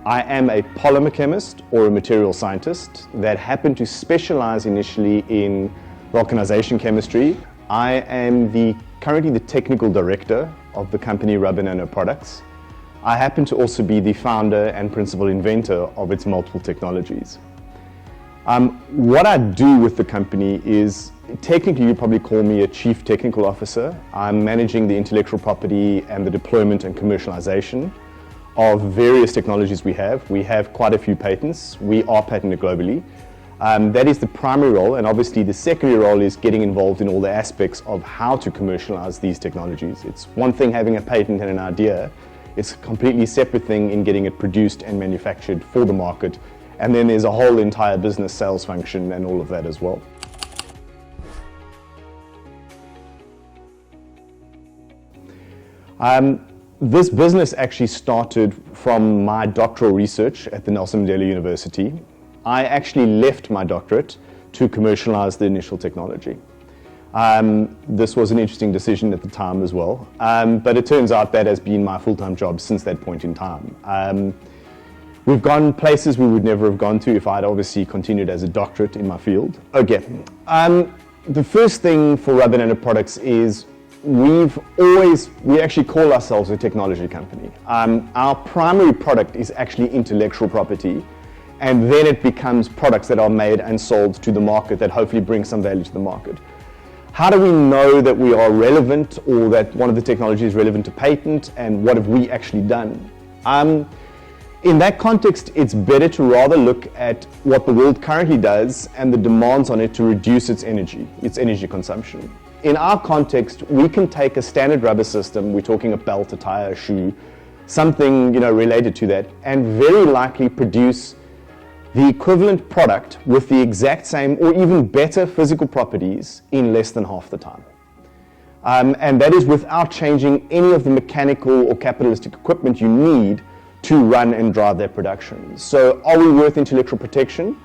I am a polymer chemist or a material scientist that happened to specialize initially in vulcanization chemistry. I am currently the technical director of the company RubberNano Products. I happen to also be the founder and principal inventor of its multiple technologies. What I do with the company is, technically you probably call me a chief technical officer. I'm managing the intellectual property and the deployment and commercialization of various technologies we have. We have quite a few patents. We are patented globally. That is the primary role, and obviously the secondary role is getting involved in all the aspects of how to commercialize these technologies. It's one thing having a patent and an idea. It's a completely separate thing in getting it produced and manufactured for the market. And then there's a whole entire business sales function and all of that as well. This business actually started from my doctoral research at the Nelson Mandela University. I actually left my doctorate to commercialize the initial technology. This was an interesting decision at the time as well, but it turns out that has been my full-time job since that point in time. We've gone places we would never have gone to if I'd obviously continued as a doctorate in my field. Okay, the first thing for RubberNano Products is we actually call ourselves a technology company. Our primary product is actually intellectual property, and then it becomes products that are made and sold to the market that hopefully bring some value to the market. How do we know that we are relevant, or that one of the technologies is relevant to patent, and what have we actually done? In that context, it's better to rather look at what the world currently does and the demands on it to reduce its energy consumption. In our context, we can take a standard rubber system, we're talking a belt, a tire, a shoe, something related to that, and very likely produce the equivalent product with the exact same or even better physical properties in less than half the time. And that is without changing any of the mechanical or capitalistic equipment you need to run and drive their production. So are we worth intellectual protection?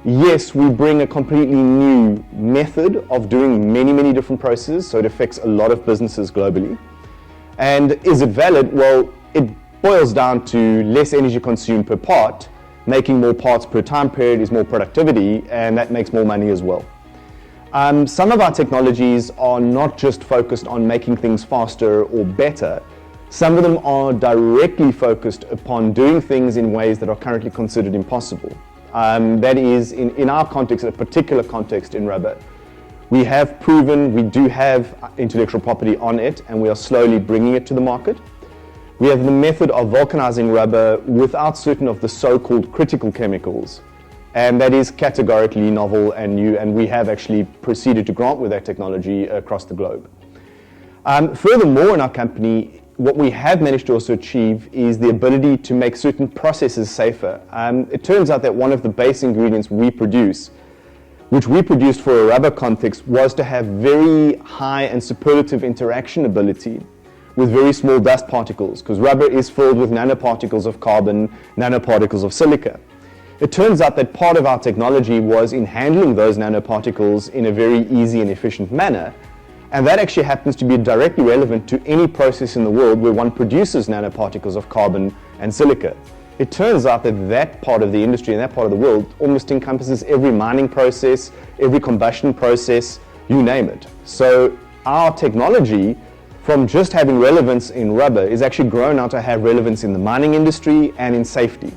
Yes, we bring a completely new method of doing many different processes, so it affects a lot of businesses globally. And is it valid? Well, it boils down to less energy consumed per part. Making more parts per time period is more productivity, and that makes more money as well. Some of our technologies are not just focused on making things faster or better. Some of them are directly focused upon doing things in ways that are currently considered impossible. That is, in our context, a particular context in rubber, we have proven we do have intellectual property on it, and we are slowly bringing it to the market. We have the method of vulcanizing rubber without certain of the so-called critical chemicals, and that is categorically novel and new, and we have actually proceeded to grant with that technology across the globe. Furthermore, in our company, what we have managed to also achieve is the ability to make certain processes safer. It turns out that one of the base ingredients we produce, which we produced for a rubber context, was to have very high and superlative interaction ability with very small dust particles, because rubber is filled with nanoparticles of carbon, nanoparticles of silica. It turns out that part of our technology was in handling those nanoparticles in a very easy and efficient manner, and that actually happens to be directly relevant to any process in the world where one produces nanoparticles of carbon and silica. It turns out that that part of the industry and that part of the world almost encompasses every mining process, every combustion process, you name it. So our technology, from just having relevance in rubber, is actually grown out to have relevance in the mining industry and in safety.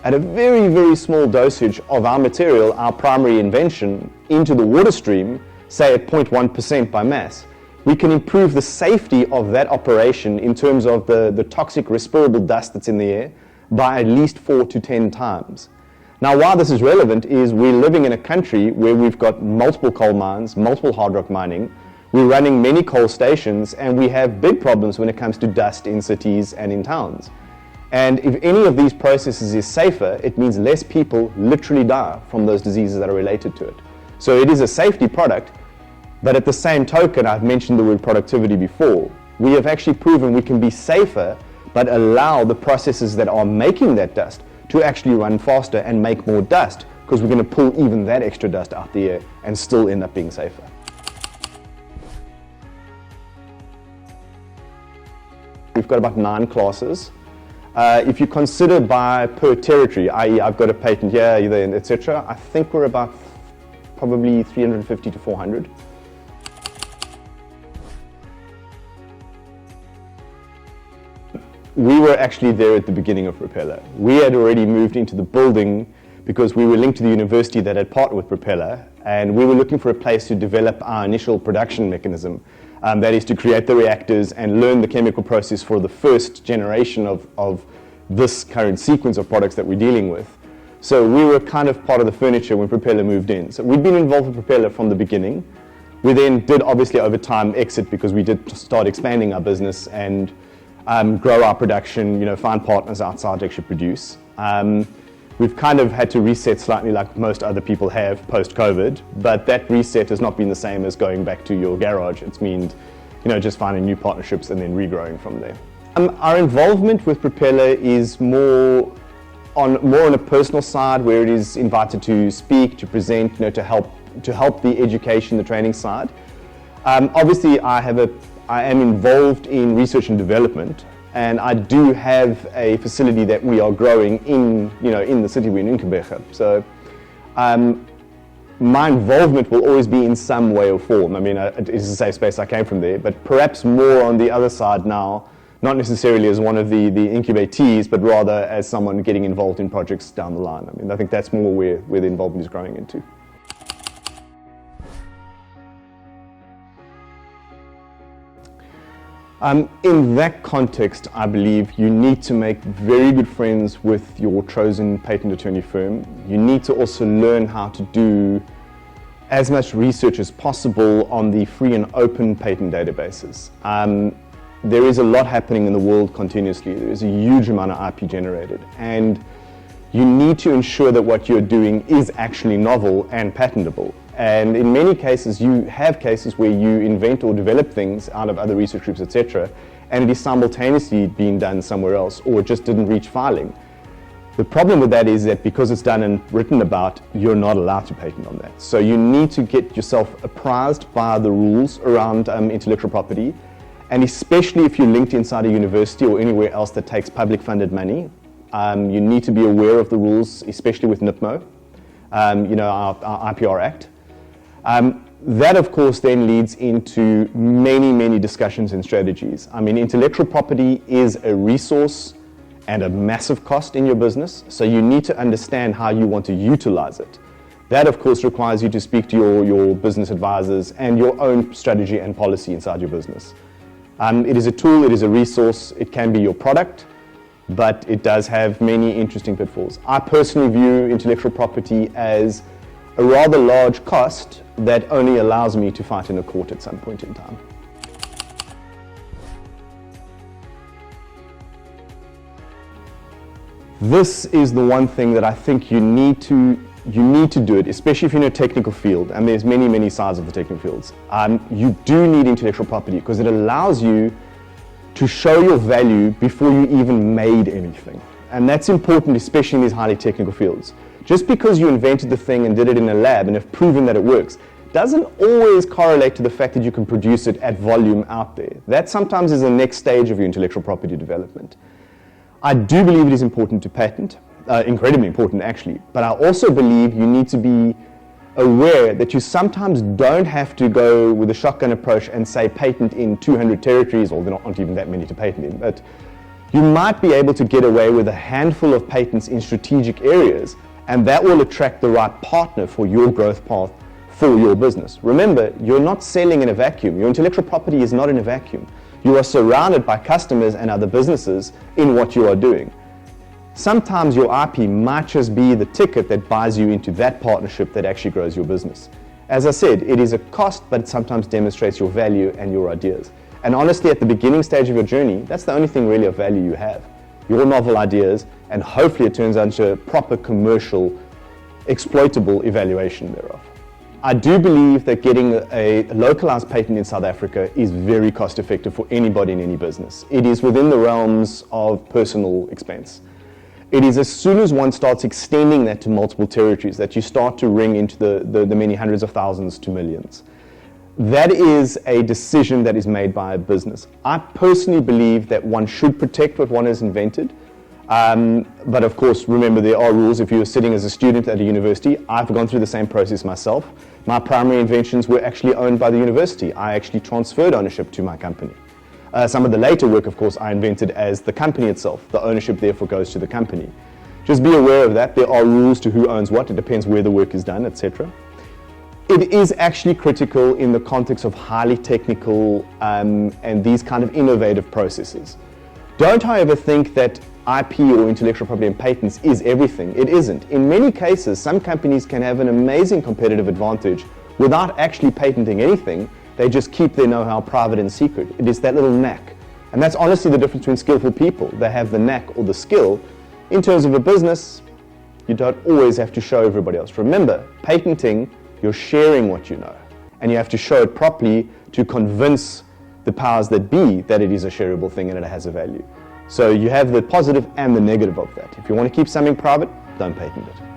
At a very small dosage of our material, our primary invention, into the water stream, say at 0.1% by mass, we can improve the safety of that operation in terms of the toxic respirable dust that's in the air by at least 4 to 10 times. Now, why this is relevant is we're living in a country where we've got multiple coal mines, multiple hard rock mining, we're running many coal stations, and we have big problems when it comes to dust in cities and in towns. And if any of these processes is safer, it means less people literally die from those diseases that are related to it. So it is a safety product, but at the same token, I've mentioned the word productivity before, we have actually proven we can be safer, but allow the processes that are making that dust to actually run faster and make more dust, because we're going to pull even that extra dust out the air and still end up being safer. got about 9 classes. If you consider by per territory, i.e. I've got a patent here, there, etc., I think we're about probably 350 to 400. We were actually there at the beginning of Propeller. We had already moved into the building because we were linked to the university that had partnered with Propeller, and we were looking for a place to develop our initial production mechanism. That is to create the reactors and learn the chemical process for the first generation of this current sequence of products that we're dealing with. So we were kind of part of the furniture when Propeller moved in. So we'd been involved with Propeller from the beginning. We then did obviously over time exit because we did start expanding our business and grow our production, find partners outside to actually produce. We've kind of had to reset slightly like most other people have post-COVID, but that reset has not been the same as going back to your garage. It's meant, just finding new partnerships and then regrowing from there. Our involvement with Propeller is more on a personal side, where it is invited to speak, to present, to help the education, the training side. Obviously, I am involved in research and development, and I do have a facility that we are growing in the city we're in Nkhumbega. So my involvement will always be in some way or form. I mean, it is a safe space, I came from there, but perhaps more on the other side now, not necessarily as one of the incubatees, but rather as someone getting involved in projects down the line. I mean, I think that's more where the involvement is growing into. In that context, I believe you need to make very good friends with your chosen patent attorney firm. You need to also learn how to do as much research as possible on the free and open patent databases. There is a lot happening in the world continuously. There is a huge amount of IP generated, and you need to ensure that what you're doing is actually novel and patentable. And in many cases, you have cases where you invent or develop things out of other research groups, etc., and it is simultaneously being done somewhere else, or it just didn't reach filing. The problem with that is that because it's done and written about, you're not allowed to patent on that. So you need to get yourself apprised by the rules around intellectual property, and especially if you're linked inside a university or anywhere else that takes public funded money, you need to be aware of the rules, especially with NIPMO, our IPR Act. That, of course, then leads into many, many discussions and strategies. I mean, intellectual property is a resource and a massive cost in your business, so you need to understand how you want to utilize it. That, of course, requires you to speak to your business advisors and your own strategy and policy inside your business. It is a tool, it is a resource, it can be your product, but it does have many interesting pitfalls. I personally view intellectual property as a rather large cost that only allows me to fight in a court at some point in time. This is the one thing that I think you need to do it, especially if you're in a technical field, and there's many, many sides of the technical fields. You do need intellectual property because it allows you to show your value before you even made anything. And that's important, especially in these highly technical fields. Just because you invented the thing and did it in a lab and have proven that it works, doesn't always correlate to the fact that you can produce it at volume out there. That sometimes is the next stage of your intellectual property development. I do believe it is important to patent, incredibly important actually, but I also believe you need to be aware that you sometimes don't have to go with a shotgun approach and say patent in 200 territories, or there aren't even that many to patent in, but you might be able to get away with a handful of patents in strategic areas, and that will attract the right partner for your growth path for your business. Remember, you're not selling in a vacuum. Your intellectual property is not in a vacuum. You are surrounded by customers and other businesses in what you are doing. Sometimes your IP might just be the ticket that buys you into that partnership that actually grows your business. As I said, it is a cost, but it sometimes demonstrates your value and your ideas. And honestly, at the beginning stage of your journey, that's the only thing really of value you have. Your novel ideas, and hopefully it turns out into a proper commercial, exploitable evaluation thereof. I do believe that getting a localized patent in South Africa is very cost effective for anybody in any business. It is within the realms of personal expense. It is as soon as one starts extending that to multiple territories that you start to ring into the many hundreds of thousands to millions. That is a decision that is made by a business. I personally believe that one should protect what one has invented. But of course, remember, there are rules. If you're sitting as a student at a university, I've gone through the same process myself. My primary inventions were actually owned by the university. I actually transferred ownership to my company. Some of the later work, of course, I invented as the company itself. The ownership therefore goes to the company. Just be aware of that. There are rules to who owns what. It depends where the work is done, etc. It is actually critical in the context of highly technical and these kind of innovative processes. Don't, however, think that IP or intellectual property and patents is everything. It isn't. In many cases, some companies can have an amazing competitive advantage without actually patenting anything. They just keep their know-how private and secret. It is that little knack. And that's honestly the difference between skillful people. They have the knack or the skill. In terms of a business, you don't always have to show everybody else. Remember, patenting, you're sharing what you know. And you have to show it properly to convince the powers that be that it is a shareable thing and it has a value. So you have the positive and the negative of that. If you want to keep something private, don't patent it.